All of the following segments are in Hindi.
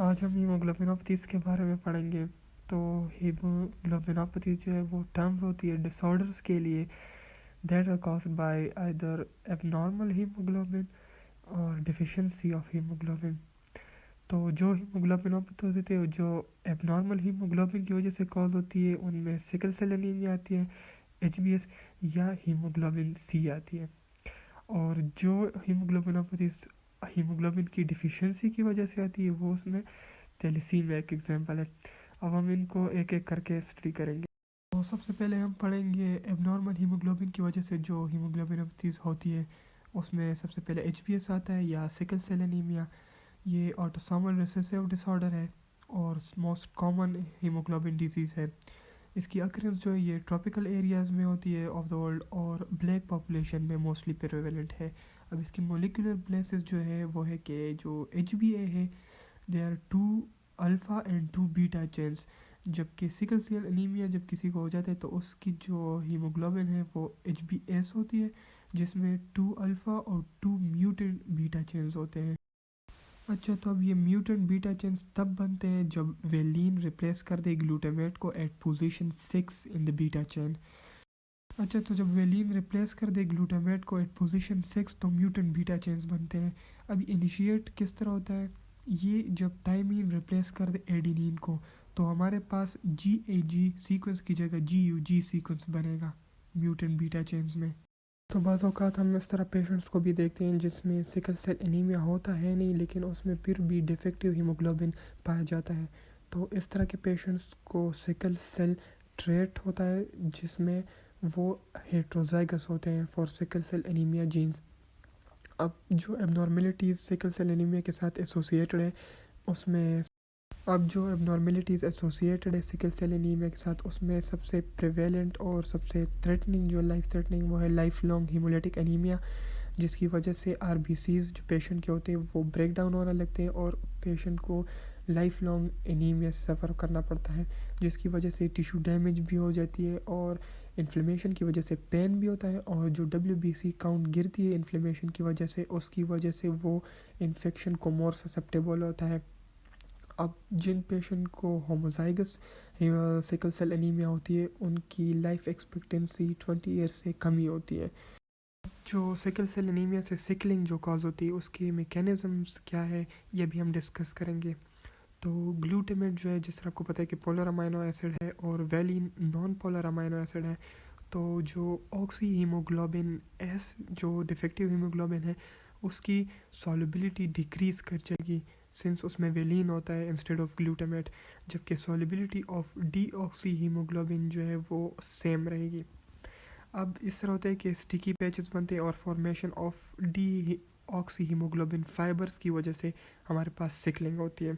आज हम हीमोग्लोबिनोपैथीज़ के बारे में पढ़ेंगे। तो हीमोग्लोबिनोपैथी जो है वो टर्म्स होती है डिसऑर्डर्स के लिए that are caused by either abnormal haemoglobin और डिफिशिएंसी ऑफ हीमोग्लोबिन। तो जो हीमोग्लोबिनोपैथी होती है जो एबनॉर्मल हीमोग्लोबिन की वजह से कॉज होती है उनमें सिकल सेल एनीमिया आती है, एचबीएस या हीमोग्लोबिन सी आती है। और जो हीमोग्लोबिनोपैथी हीमोग्लोबिन की डिफिशिएंसी की वजह से आती है वो उसमें थैलेसीमिया एक एग्जांपल है। अब हम इनको एक एक करके स्टडी करेंगे। तो सबसे पहले हम पढ़ेंगे एबनॉर्मल हीमोग्लोबिन की वजह से जो हीमोग्लोबिनोपैथीज होती है उसमें सबसे पहले एचबीएस आता है या सिकल सेल एनीमिया। ये ऑटोसोमल रिसेसिव डिसऑर्डर है और मोस्ट कॉमन हीमोग्लोबिन डिजीज़ है। इसकी अक्रेंस जो है ये ट्रॉपिकल एरियाज़ में होती है ऑफ द वर्ल्ड और ब्लैक पॉपुलेशन में मोस्टली प्रेवेलेंट है। अब इसकी मोलिकुलर बेसिस जो है वो है कि जो एच बी ए है there are two alpha and two beta chains. जबकि सिकल सेल एनीमिया जब किसी को हो जाता है तो उसकी जो हीमोग्लोबिन है वो एच बी एस होती है जिसमें टू अल्फ़ा और टू म्यूटेंट बीटा चेन्स होते हैं। अच्छा, तो अब ये म्यूटेंट बीटा चेन्स तब बनते हैं जब वेलिन रिप्लेस कर दे ग्लूटामेट को at position 6 in the beta chain. अच्छा, तो जब वेलिन रिप्लेस कर दे ग्लूटामेट को एट पोजीशन 6 तो म्यूटेंट बीटा चेन्स बनते हैं। अब इनिशिएट किस तरह होता है, ये जब थायमीन रिप्लेस कर दे एडिनिन को तो हमारे पास जी ए जी सीक्वेंस की जगह जी यू जी सीक्वेंस बनेगा म्यूटेंट बीटा चेन्स में। तो बाज़ औक़ात हम इस तरह पेशेंट्स को भी देखते हैं जिसमें सिकल सेल एनीमिया होता है नहीं लेकिन उसमें फिर भी डिफेक्टिव हीमोग्लोबिन पाया जाता है। तो इस तरह के पेशेंट्स को सिकल सेल ट्रेट होता है जिसमें वो हेट्रोजाइगस होते हैं for sickle cell anaemia genes. अब जो एबनॉर्मेलिटीज़ सिकल सेल एनीमिया के साथ एसोसिएटेड है उसमें अब जो एबनॉर्मेलिटीज़ एसोसिएटेड है सिकल सेल एनीमिया के साथ उसमें सबसे प्रिवेलेंट और सबसे थ्रेटनिंग जो लाइफ थ्रेटनिंग वो है लाइफ लॉन्ग हीमोलिटिक एनीमिया, जिसकी वजह से आरबीसीज जो पेशेंट के होते हैं वो ब्रेक डाउन होने लगते हैं और पेशेंट को लाइफ लॉन्ग एनीमिया से सफ़र करना पड़ता है, जिसकी वजह से टिश्यू डैमेज भी हो जाती है और इन्फ्लेमेशन की वजह से पेन भी होता है और जो डब्ल्यूबीसी काउंट गिरती है इन्फ्लेमेशन की वजह से उसकी वजह से वो इन्फेक्शन को मोर ससेप्टेबल होता है। अब जिन पेशेंट को होमोजाइगस सिकल सेल एनीमिया होती है उनकी लाइफ एक्सपेक्टेंसी 20 ईयर्स से कम ही होती है। जो सिकल सेल एनीमिया से सिकलिंग जो कॉज होती है उसकी मेकेनिज़म्स क्या है ये भी हम डिस्कस करेंगे। तो ग्लूटामेट जो है जिस तरह आपको पता है कि पोलर अमाइनो एसिड है और valine non polar amino acid है। तो जो ऑक्सी हीमोग्लोबिन एस जो डिफेक्टिव हीमोग्लोबिन है उसकी सॉल्युबिलिटी डिक्रीज़ कर जाएगी सिंस उसमें वेलिन होता है इंस्टेड ऑफ ग्लूटामेट, जबकि solubility of D oxy haemoglobin जो है वो सेम रहेगी। अब इस तरह होता है कि स्टिकी पैचेस बनते हैं और formation of D oxy haemoglobin fibres की वजह से हमारे पास सिकलिंग होती है।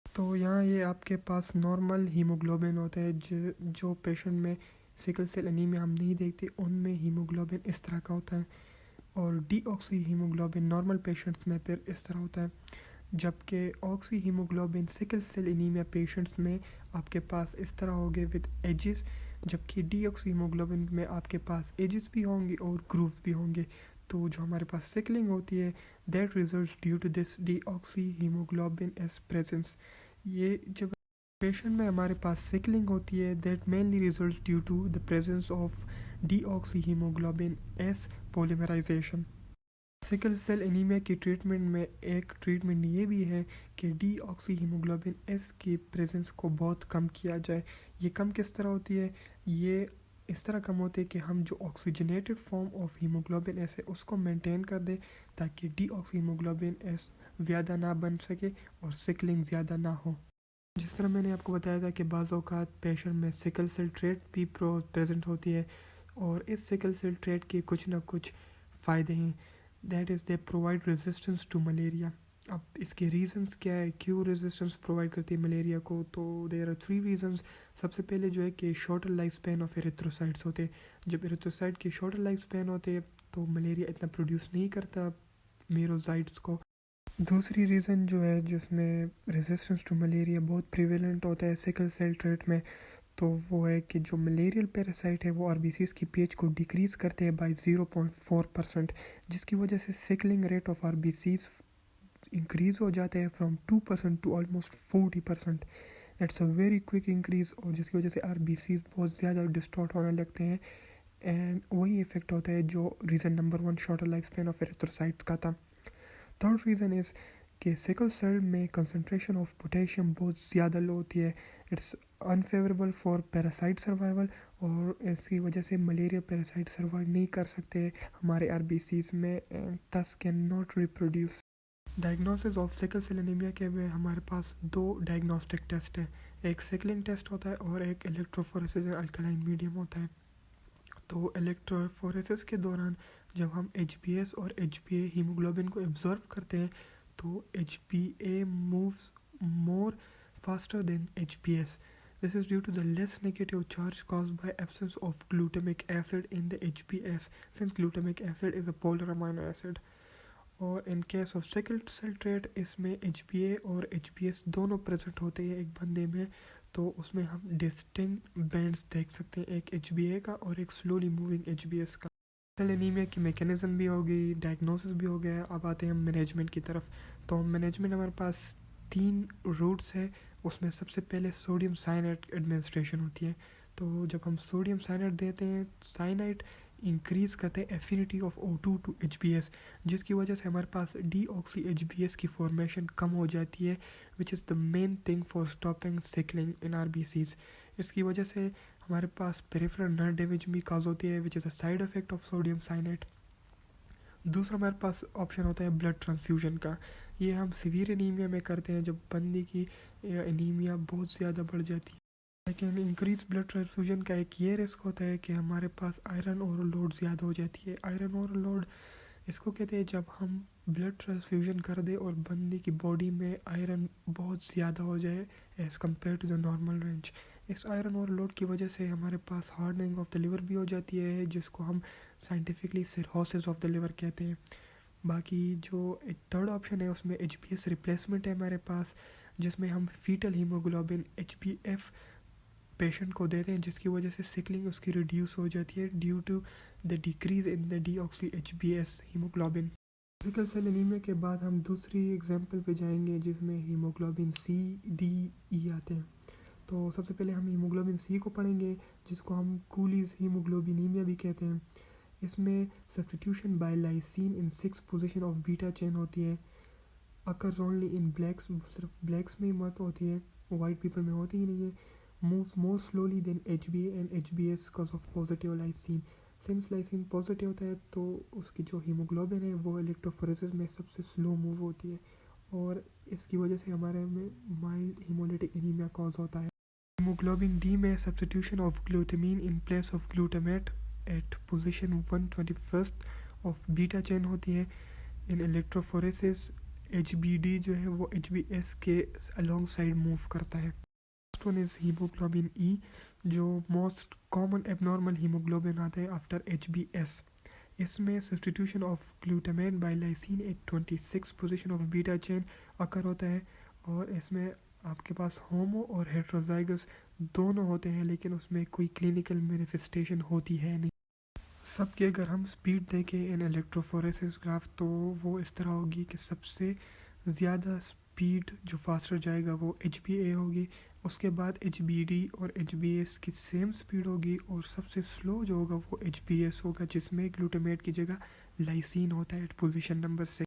तो यहाँ ये आपके पास नॉर्मल हीमोग्लोबिन होता है जो पेशेंट में सिकल सेल एनीमिया हम नहीं देखते उनमें हीमोग्लोबिन इस तरह का होता है और deoxyhaemoglobin normal patients में फिर इस तरह होता है, जबकि oxyhaemoglobin sickle cell anaemia patients में आपके पास इस तरह होंगे विद एजेस, जबकि डी ऑक्सी हीमोग्लोबिन में आपके पास एजेस भी होंगे और ग्रूव भी होंगे। तो जो हमारे पास सिकलिंग होती है that results due to this deoxyhaemoglobin S presence. ये जब पेशेंट में हमारे पास सिकलिंग होती है that mainly results due to the presence of deoxyhaemoglobin S polymerisation. Sickle cell anaemia की ट्रीटमेंट में एक ट्रीटमेंट ये भी है कि डी ऑक्सी हीमोग्लोबिन एस की प्रेजेंस को बहुत कम किया जाए। ये कम किस तरह होती है, ये इस तरह कम होती है कि हम जो oxygenated form of haemoglobin S है उसको मेंटेन कर दे ताकि डी ऑक्सी हीमोग्लोबिन एस ज़्यादा ना बन सके और सिकलिंग ज़्यादा ना हो। जिस तरह मैंने आपको बताया था कि बाज़ औक़ात पेशेंट में सिकल सेल ट्रेट भी प्रेजेंट होती है और इस सिकल सेल ट्रेट के कुछ ना कुछ फ़ायदे हैं, that is they provide resistance to malaria. अब इसके रीजंस क्या है, क्यों रेजिस्टेंस प्रोवाइड करती है मलेरिया को, तो देयर आर 3 रीजंस। सबसे पहले जो है कि shorter life span of erythrocytes होते हैं। जब एरिथ्रोसाइट की शॉर्टर लाइफ स्पैन होते हैं तो मलेरिया इतना प्रोड्यूस नहीं करता मेरोसाइट्स को। दूसरी रीज़न जो है जिसमें रेजिस्टेंस टू मलेरिया बहुत प्रिवेलेंट होता है सिकल सेल ट्रेट में, तो वो है कि जो मलेरियल पैरासाइट है वो आरबीसीज की पीएच को डिक्रीज़ करते हैं बाय 0.4%, जिसकी वजह से sickling rate of RBCs increase हो जाते हैं from 2% to almost 40%। That's a very quick increase, और जिसकी वजह से आरबीसीज बहुत ज़्यादा डिस्टॉर्ट होने लगते हैं। एंड वही इफेक्ट होता है जो reason number 1 shorter life span of erythrocytes का था। थर्ड रीज़न इज़ कि सिकल सेल में कंसनट्रेशन ऑफ पोटेशियम बहुत ज़्यादा लो होती है। It's unfavourable for parasite survival, और इसकी वजह से मलेरिया पैरासाइट सर्वाइव नहीं कर सकते हमारे आरबीसीज में, and thus can not reproduce. Diagnosis of sickle cell anaemia के में हमारे पास दो डायग्नोस्टिक टेस्ट हैं। एक सिकलिंग टेस्ट होता है और एक इलेक्ट्रोफोरेसिस अल्कलाइन मीडियम होता है। तो इलेक्ट्रोफोरेसिस के दौरान जब हम एच और एच हीमोग्लोबिन को एब्जॉर्व करते हैं, तो H moves more faster than HbS. This is due to the less negative charge caused by absence of glutamic acid in the HbS, since glutamic acid is a polar amino acid. और in case of sickle cell trait इसमें HbA और HbS दोनों प्रेजेंट होते हैं एक बंदे में, तो उसमें हम डिस्टिंक्ट बैंड्स देख सकते हैं, एक HbA का और एक स्लोली मूविंग HbS का। सेल एनीमिया की मैकेनिज्म भी हो गई, डायग्नोसिस भी हो गया, अब आते हैं हम मैनेजमेंट की तरफ। तो मैनेजमेंट हमारे पास 3 रूट्स है। उसमें सबसे पहले सोडियम साइनाइड एडमिनिस्ट्रेशन होती है। तो जब हम सोडियम साइनाइड देते हैं, साइनाइड इंक्रीज़ करते हैं affinity of O2 to HbS, जिसकी वजह से हमारे पास डीऑक्सी HbS की फॉर्मेशन कम हो जाती है, which is the main thing for stopping sickling in RBCs. इसकी वजह से हमारे पास पेरिफेरल नर्व डैमेज भी काज होती है, which is a side effect of sodium cyanide. दूसरा हमारे पास ऑप्शन होता है ब्लड ट्रांसफ्यूजन का। ये हम सीवियर एनीमिया में करते हैं जब बंदे की एनीमिया बहुत ज़्यादा बढ़ जाती है। लेकिन इंक्रीज ब्लड ट्रांसफ्यूजन का एक ये रिस्क होता है कि हमारे पास आयरन ओवरलोड ज़्यादा हो जाती है। आयरन ओवरलोड इसको कहते हैं जब हम ब्लड ट्रांसफ्यूजन कर दें और बंदे की बॉडी में आयरन बहुत ज़्यादा हो जाए as compare to the normal range. इस आयरन ओवरलोड की वजह से हमारे पास हार्डनिंग ऑफ द लिवर भी हो जाती है, जिसको हम scientifically cirrhosis of the liver कहते हैं। बाकी जो एक थर्ड ऑप्शन है उसमें HbS रिप्लेसमेंट है हमारे पास, जिसमें हम फीटल हीमोग्लोबिन HbF पेशेंट को देते हैं, जिसकी वजह से सिकलिंग उसकी रिड्यूस हो जाती है due to the decrease in the deoxy HbS haemoglobin. Sickle cell anaemia के बाद हम दूसरी एग्जांपल पे जाएंगे जिसमें हीमोग्लोबिन C, D, E आते हैं। तो सबसे पहले हम हीमोग्लोबिन C को पढ़ेंगे, जिसको हम कूलीज हीमोग्लोबिनीमिया भी कहते हैं। इसमें substitution by lysine in 6 position of beta chain होती है। अकर्स ओनली इन ब्लैक्स, सिर्फ ब्लैक्स में ही मत होती है, वाइट पीपल में होती ही नहीं है। Moves more slowly than HbA and HbS because of positive lysine. Since lysine positive होता है तो उसकी जो हीमोग्लोबिन है वो इलेक्ट्रोफोरेसिस में सबसे स्लो मूव होती है, और इसकी वजह से हमारे में माइल्ड हीमोलिटिक एनीमिया कॉज होता है। हीमोग्लोबिन डी में substitution of glutamine in place of glutamate at position 121 of beta chain होती है। इन इलेक्ट्रोफोरेसिस HbD जो है वो HbS के अलोंग साइड मूव करता है। Next one is haemoglobin E, जो मोस्ट कॉमन एबनॉर्मल हीमोग्लोबिन आता है आफ्टर HbS। इसमें substitution of glutamate by lysine at 26 position of beta chain occur होता है, और इसमें आपके पास होमो और हेट्रोजाइगस दोनों होते हैं, लेकिन उसमें कोई क्लिनिकल मैनिफेस्टेशन होती है नहीं। सबकी अगर हम स्पीड देखें इन इलेक्ट्रोफोरेसिस ग्राफ, तो वो इस तरह होगी कि सबसे ज़्यादा स्पीड जो फास्टर जाएगा वो HbA होगी, उसके बाद HbD और HbS की सेम स्पीड होगी, और सबसे स्लो जो होगा वो HbS होगा, जिसमें ग्लूटामेट की जगह लाइसिन होता है एट पोजीशन नंबर 6।